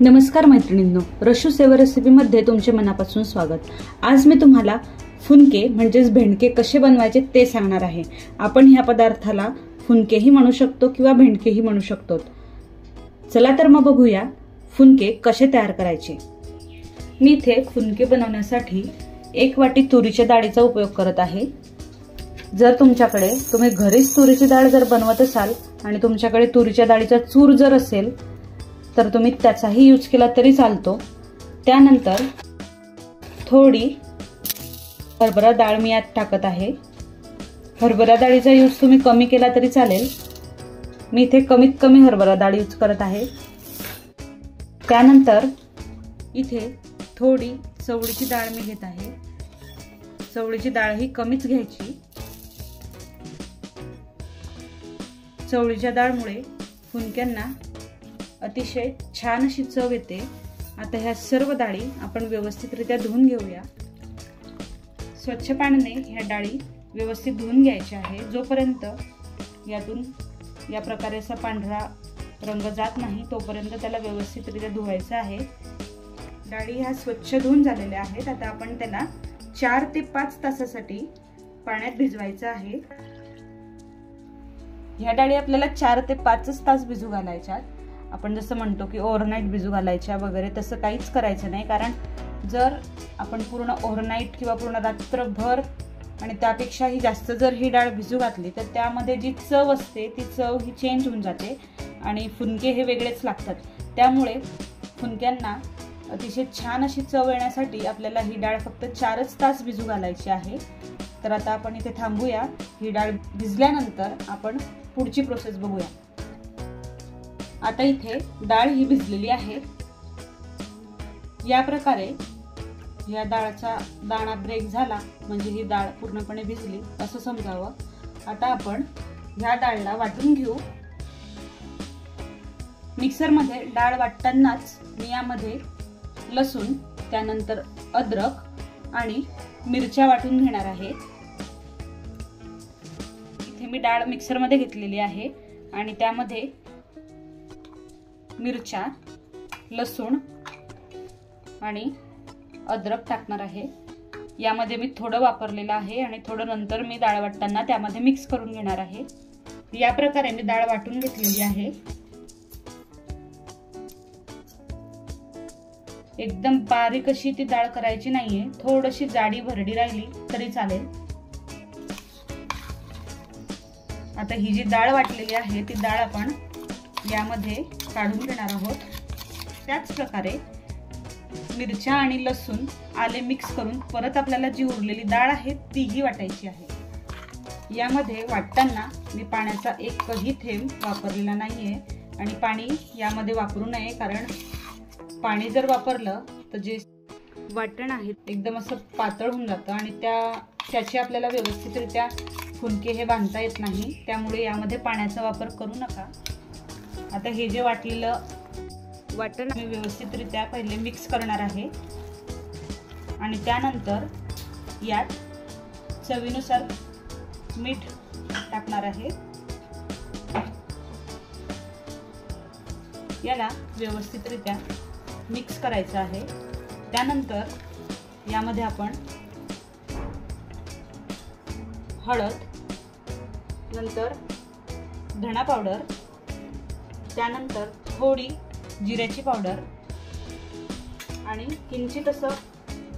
नमस्कार मैत्रिणींनो, रशू सेवा रेसिपीमध्ये तुमचे मनापासून स्वागत। आज मी तुम्हाला फुनके म्हणजेच भेंडके कसे बनवायचे ते सांगणार आहे। आपण ह्या पदार्थाला फुनकेही म्हणू शकतो किंवा भेंडकेही म्हणू शकतो। चला तर मग बघूया फुनके कसे तयार करायचे। मी इथे फुनके बनवण्यासाठी 1 वाटी तुरीच्या डाळीचा उपयोग करत आहे। जर तुमच्याकडे तुम्ही घरीच तुरीची डाळ जर बनवत असाल आणि तुमच्याकडे तुरीच्या डाळीचा चूर जर असेल तर तुम्ही त्याचाही यूज केला तरी चालतो। त्यानंतर थोडी हरभरा डाळ मी यात टाकत आहे। हरभरा डाळीचा यूज तुम्ही कमी केला तरी चालेल। मी इथे कमीत कमी हरभरा डाळ यूज करत आहे। त्यानंतर इथे थोडी चवळीची डाळ मी घेत आहे। चवळीची डाळ ही कमीच घ्यायची। चवळीच्या डाळमुळे फुनक्यांना अतिशय छान अशी चव येते। आता ह्या सर्व डाळी आपण व्यवस्थितरित्या धुवून घेऊया। स्वच्छ पाण्याने ह्या डाळी व्यवस्थित धुवून घ्यायच्या आहे। जोपर्यंत यातून या प्रकारे असा पांढरा रंग जात नाही तोपर्यंत त्याला व्यवस्थितरित्या धुवायचं आहे। डाळी ह्या स्वच्छ धुवून झालेल्या आहेत। आता आपण त्याला 4 ते 5 तासासाठी पाण्यात भिजवायचं आहे। ह्या डाळी आपल्याला 4 ते 5 तास भिजू घालायच्या। आपण जसं म्हणतो की ओव्हरनाईट भिजू घालायच्या वगैरे तसं काहीच करायचं नाही, कारण जर आपण पूर्ण ओव्हरनाईट किंवा पूर्ण रात्रभर आणि त्यापेक्षाही जास्त जर ही डाळ भिजू घातली तर त्यामध्ये जी चव असते ती चव ही चेंज होऊन जाते आणि फुनके हे वेगळेच लागतात। त्यामुळे फुनक्यांना अतिशय छान अशी चव येण्यासाठी आपल्याला ही डाळ फक्त 4च तास भिजू घालायची आहे। तर आता आपण इथे थांबूया। ही डाळ भिजल्यानंतर आपण पुढची प्रोसेस बघूया। आता इथे डाळ ही भिजलेली आहे। या प्रकारे या डाळचा दाणा ब्रेक झाला म्हणजे ही डाळ पूर्णपणे भिजली असं समजावं। आता आपण ह्या डाळला वाटून घेऊ। मिक्सर मध्ये डाळ वाटतानाच मी यामध्ये लसूण, त्यानंतर अद्रक आणि मिरच्या वाटून घेणार आहे। इथे मी डाळ मिक्सर मध्ये घेतलेली आहे आणि त्यामध्ये मिरच्या, लसूण आणि अद्रक टाकणार आहे। यामध्ये मी थोडं वापरलेलं आहे आणि थोडं नंतर मी डाळ वाटताना त्यामध्ये मिक्स करून घेणार आहे। या प्रकारे मी डाळ वाटून घेतलेली आहे। एकदम बारीक अशी ती डाळ करायची नाहीये, थोडीशी जाडी भरडी राहिली तरी चालेल। आता ही जी डाळ वाटलेली आहे ती डाळ आपण यामध्ये काढून घेणार आहोत। त्याच प्रकारे मिरच्या आणि लसूण, आले मिक्स करून परत आपल्याला जी उरलेली डाळ आहे तीही वाटायची आहे। यामध्ये वाटताना मी पाण्याचा एकही थेंब वापरलेला नाहीये आणि पाणी यामध्ये वापरू नये, कारण पाणी जर वापरलं तर जे वाटण आहे एकदम असं पातळ होऊन जातं आणि त्याची आपल्याला व्यवस्थितरित्या फुनके हे बांधता येत नाही। त्यामुळे यामध्ये पाण्याचा वापर करू नका। आता हे जे वाटलेलं वाटण मी व्यवस्थितरित्या पहिले मिक्स करणार आहे आणि त्यानंतर यात चवीनुसार मीठ टाकणार आहे। याला व्यवस्थितरित्या मिक्स करायचं आहे। त्यानंतर यामध्ये आपण हळद, नंतर धना पावडर, त्यानंतर थोडी जिऱ्याची पावडर आणि किंचित असं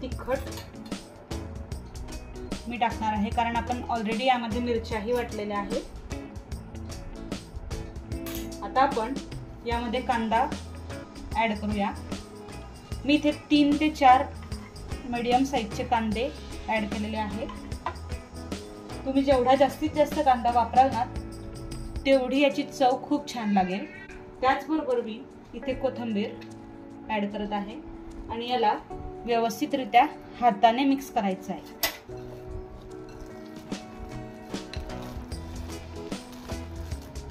तिखट मी टाकणार आहे, कारण आपण ऑलरेडी यामध्ये मिरच्याही वाटलेल्या आहेत। आता आपण यामध्ये कांदा ऍड करूया। मी इथे 3 ते 4 मीडियम साईजचे कांदे ऍड केलेले आहेत। तुम्ही जेवढा जास्तीत जास्त कांदा वापराल ना तेवढी याची चव खूप छान लागेल। त्याचबरोबर मी इथे कोथिंबीर ऍड करत आहे आणि याला व्यवस्थितरित्या हाताने मिक्स करायचं आहे।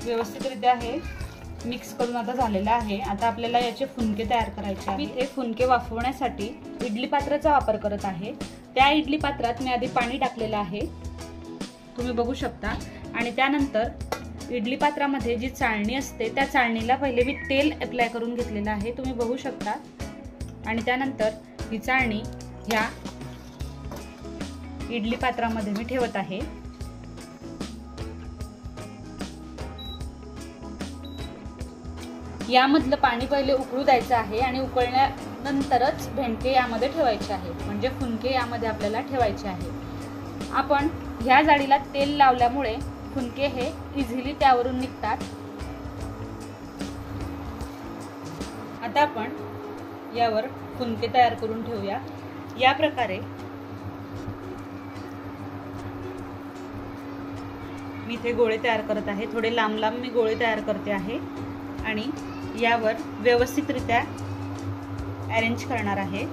व्यवस्थितरित्या हे मिक्स करून आता झालेलं आहे। आता आपल्याला याचे फुनके तयार करायचे आहेत। मी इथे फुनके वाफवण्यासाठी इडली पात्राचा वापर करत आहे। त्या इडली पात्रात मी आधी पाणी टाकलेलं आहे, तुम्ही बघू शकता, आणि त्यानंतर इडली पात्रामध्ये जी चाळणी असते त्या चाळणीला पहिले मी तेल अप्लाय करून घेतलेलं आहे, तुम्ही बघू शकता। आणि त्यानंतर ही चाळणी ह्या इडली पात्रामध्ये मी ठेवत आहे। यामधलं पाणी पहिले उकळू द्यायचं आहे आणि उकळल्यानंतरच भेंडके यामध्ये ठेवायचे आहे, म्हणजे फुनके यामध्ये आपल्याला ठेवायचे आहे। आपण ह्या जाळीला तेल लावल्यामुळे फुनके हे इझिली त्यावरून निघतात। आता आपण यावर फुनके तयार करून ठेवूया। या प्रकारे मी इथे गोळे तयार करत आहे, थोडे लांब लांब मी गोळे तयार करते आहे आणि यावर व्यवस्थितरित्या अरेंज करणार आहे।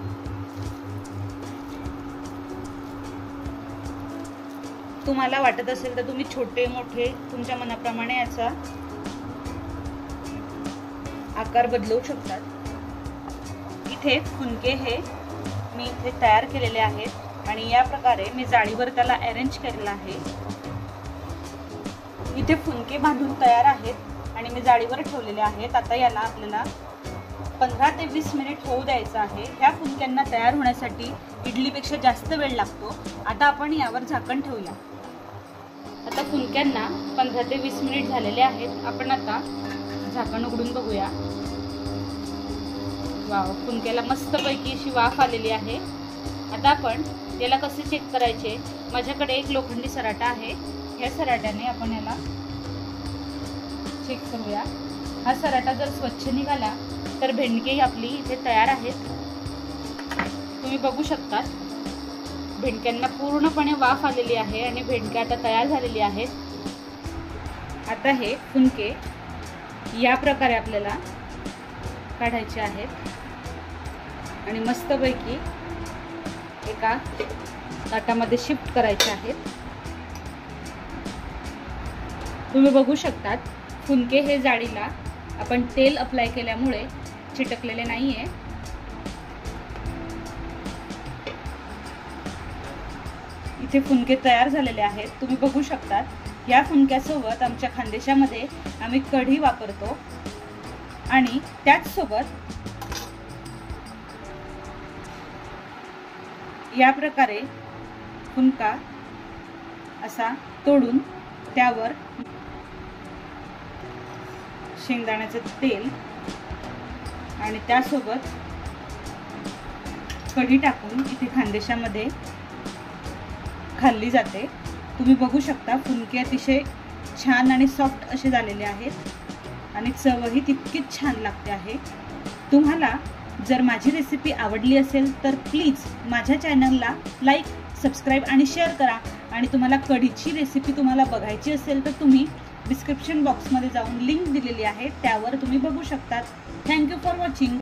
तुम्हाला वाटत असेल तर तुम्ही छोटे मोठे तुमच्या मनाप्रमाणे याचा आकार बदलवू शकतात। इथे फुनके हे मी इथे तयार केलेले आहेत आणि या प्रकारे मी जाळीवर त्याला अरेंज केलेला आहे। इथे फुनके बांधून तयार आहेत आणि मी जाळीवर ठेवलेले आहेत। आता याला आपल्याला 15 ते 20 मिनिट होऊ द्यायचं आहे। ह्या फुनक्यांना तयार होण्यासाठी इडलीपेक्षा जास्त वेळ लागतो। आता आपण यावर झाकण ठेवूया। आता फुनक्यांना 15 ते 20 मिनिट झालेले आहेत। आपण आता झाकण उघडून बघूया। वाव, फुनक्याला मस्तपैकी अशी वाफ आलेली आहे। आता आपण याला कसे चेक करायचे, माझ्याकडे एक लोखंडी सराटा आहे, या सराट्याने आपण याला चेक करूया। हा सराटा जर स्वच्छ निघाला तर भेंडके आपली इथे तयार आहेत। तुम्ही बघू शकता भेंडक्यांना पूर्णपणे वाफ आलेली आहे आणि भेंडके आता तयार झालेली आहेत। आता हे फुनके या प्रकारे आपल्याला काढायचे आहेत आणि मस्तपैकी एका ताटामध्ये शिफ्ट करायचे आहेत। तुम्ही बघू शकता फुनके हे जाळीला आपण तेल अप्लाय केल्यामुळे चिटकलेले नाहीये। इथे फुनके तयार झालेले आहेत, तुम्ही बघू शकता। या फुनक्यासोबत आमच्या खानदेशामध्ये आम्ही कढी वापरतो आणि त्याच सोबत या प्रकारे फुनका असा तोडून त्यावर शेंगदाण्याचं तेल आणि त्यासोबत कढी टाकून इथे खानदेशामध्ये खाल्ली जाते। तुम्ही बघू शकता फुनके अतिशय छान आणि सॉफ्ट असे झालेले आहेत आणि चवही तितकीच छान लागते आहे। तुम्हाला जर माझी रेसिपी आवडली असेल तर प्लीज माझ्या चॅनलला लाईक, सबस्क्राईब आणि शेअर करा। आणि तुम्हाला कढीची रेसिपी तुम्हाला बघायची असेल तर तुम्ही डिस्क्रिप्शन बॉक्समध्ये जाऊन लिंक दिलेली आहे, त्यावर तुम्ही बघू शकता। Thank you for watching.